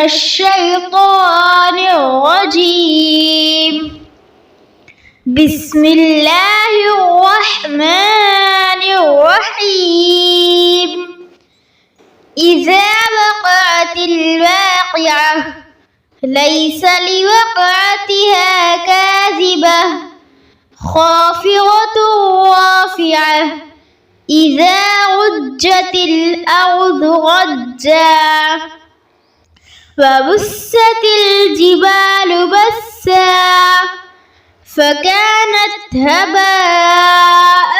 الشيطان الرجيم. بسم الله الرحمن الرحيم. إذا وقعت الواقعة ليس لوقعتها كاذبة خافضة رافعة إذا رجت الأرض رجا وبست الجبال بسا فكانت هباء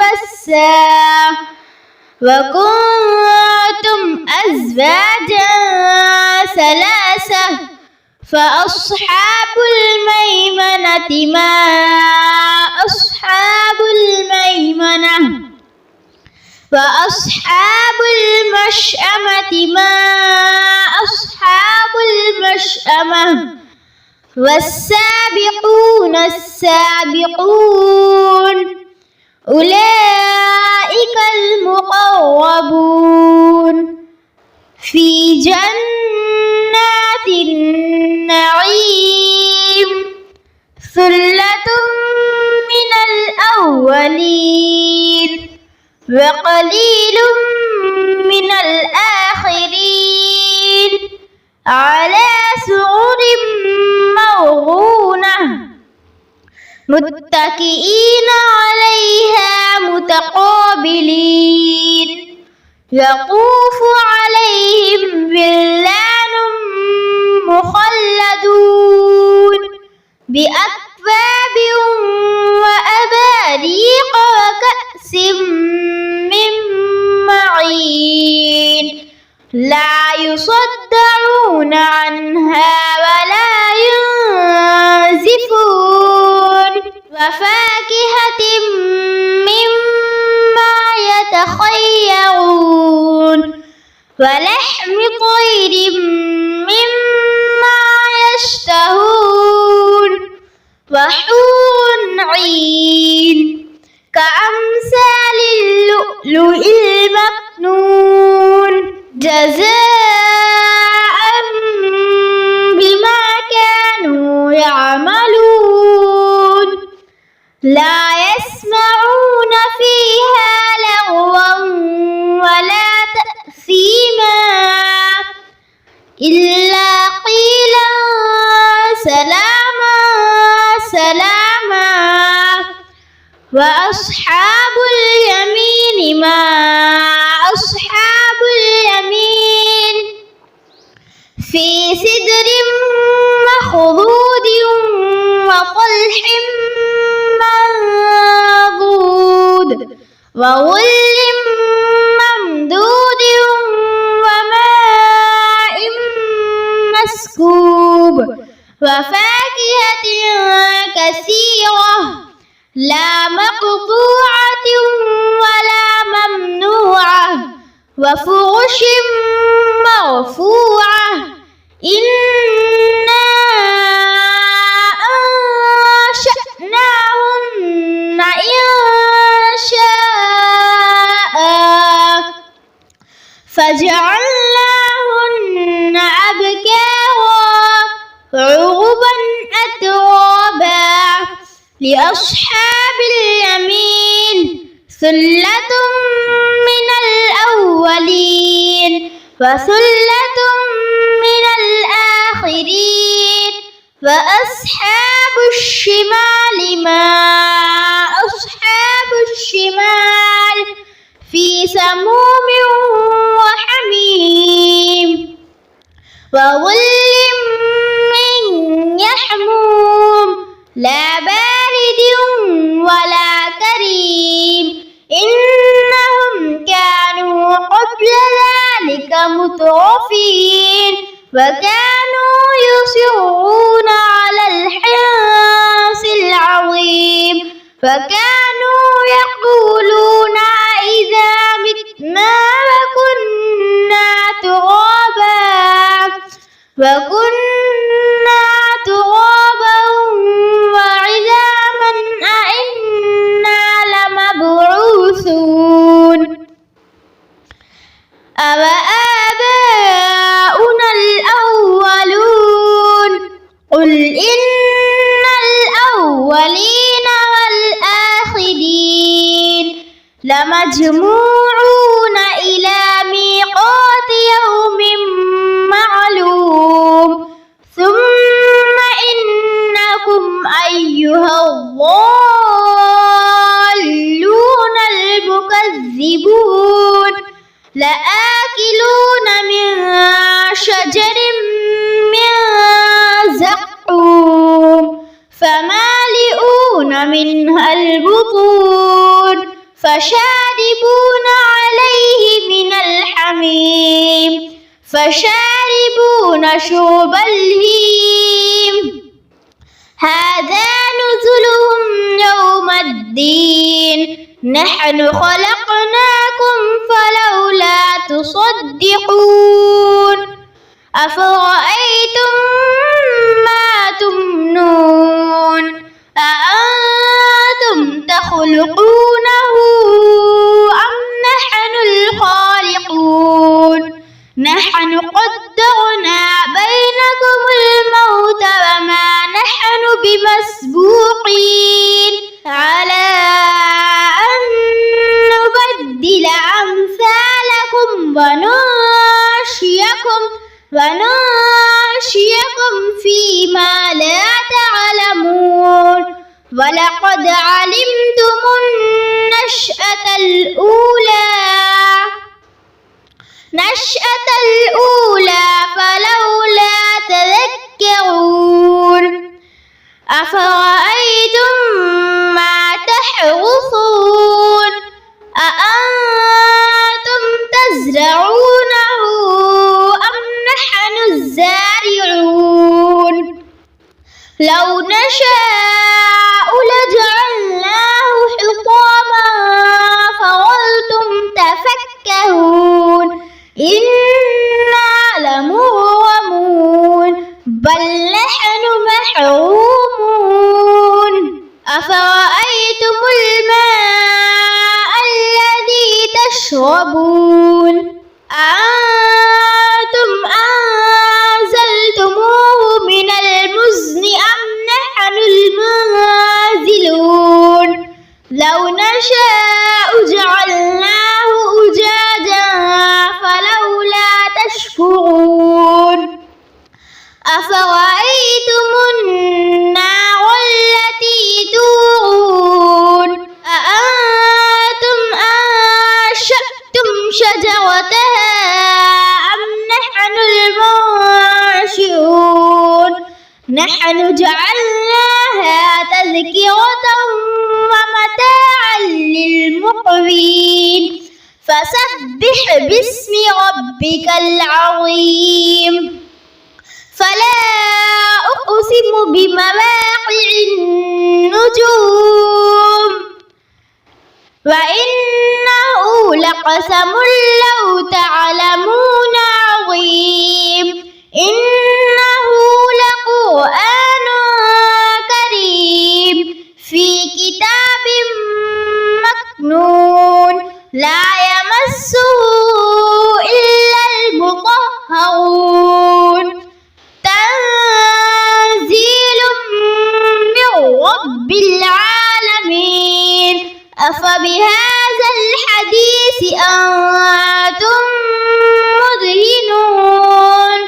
منبثا وكنتم أزواجا ثلاثة فأصحاب الميمنة ما أصحاب الميمنة وأصحاب المشأمة ما أصحاب المشأمة والسابقون السابقون أولئك المقربون في جنات النعيم ثلة من الأولين وقليل من الآخرين على سرر موضونة متكئين عليها متقابلين يطوف عليهم ولدان مخلدون بأكواب وأباريق وكأس من معين لا يصدعون عنها ولا ينزفون وفاكهة مما يتخيرون ولحم طير مما يشتهون وحور عين كأمثال اللؤلؤ المكنون جزاء بما كانوا يعملون لا يسمعون فيها لغوا ولا تأثيما إلا قيلا سلاما سلاما وأصحاب اليمين ما أصحاب اليمين في سدر مخضود وطلح منضود وظل ممدود وماء مسكوب وفاكهة كثيرة لا مقطوعة ولا ممنوعة وفرش مرفوعة إنا أنشأناهن إنشاء فجعلناهن أبكارا عربا أترابا لأصحاب اليمين ثلة من الأولين وثلة من الآخرين وأصحاب الشمال ما أصحاب الشمال في سموم وحميم وظل من يحموم لا بارد ولا كريم إنهم كانوا قبل ذلك مترفين وكانوا يصرون على الحنث العظيم وكانوا يقولون إذا متنا وكنا ترابا وعظاما أئنا لمبعوثون أوآباؤنا إن الأولين والآخرين لمجموعون إلى ميقات يوم معلوم ثم إنكم أيها الضالون المكذبون لآكلون من شجر من زقوم فمالئون منها البطون فشاربون عليه من الحميم فشاربون شرب الهيم هذا نزلهم يوم الدين نحن خلقناكم فلولا تصدقون أفرأيتم ما تمنون أأنتم تخلقونه أم نحن الخالقون نحن قدرنا بينكم الموت وما نحن بمسبوقين على أن نبدل أمثالكم وننشئكم فيما لا تعلمون ولقد علمتم النشأة الأولى فلولا تذكرون أفرأيتم ما تحرثون أأنتم تزرعونه أم نحن الزارعون لو نشاء لجعلناه حطاما فظلتم تفكهون إنا لمغرمون بل نحن محرومون أفرأيتم الماء الذي تشربون أأنتم أنزلتموه من المزن أم نحن المنزلون لو نشاء جعلناه أجاجا فلولا تشكرون أفرأيتم النار التي تورون أأنتم أنشأتم شجرتها أم نحن المنشئون نحن جعلناها تذكرة ومتاعا للمقوين فسبح باسم ربك العظيم فلا أقسم بمواقع النجوم وإنه لقسم لو تعلمون عظيم إنه لقرآن كريم في كتاب مكنون لا يمسه إلا المطهرون تنزيل من رب العالمين أفبهذا الحديث أنتم مدهنون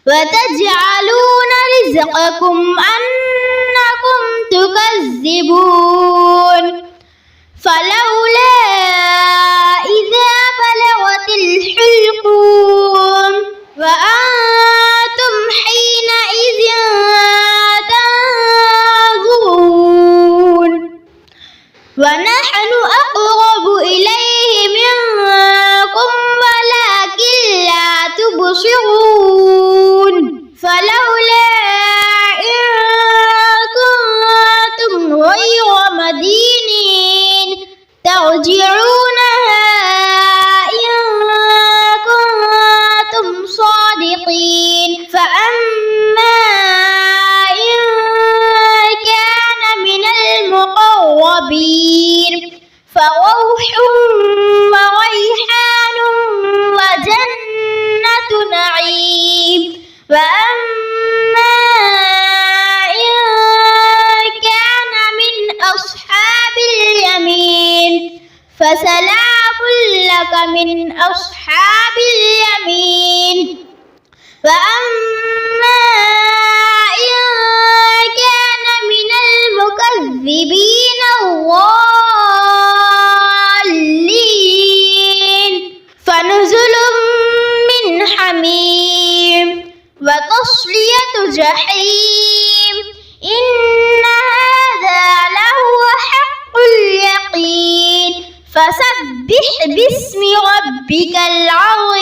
وتجعلون رزقكم أنكم تكذبون فلولا إذا بلغت الحلقوم وأنتم حينئذ تنظرون ونحن أقرب إليه منكم ولكن لا تبصرون فلولا إن كنتم غير مدينين ترجعون فسلام لك من أصحاب اليمين وأما إن كان من المكذبين الضالين فنزل من حميم وتصلية جحيم إن هذا لهو حق اليقين فسبح باسم ربك العظيم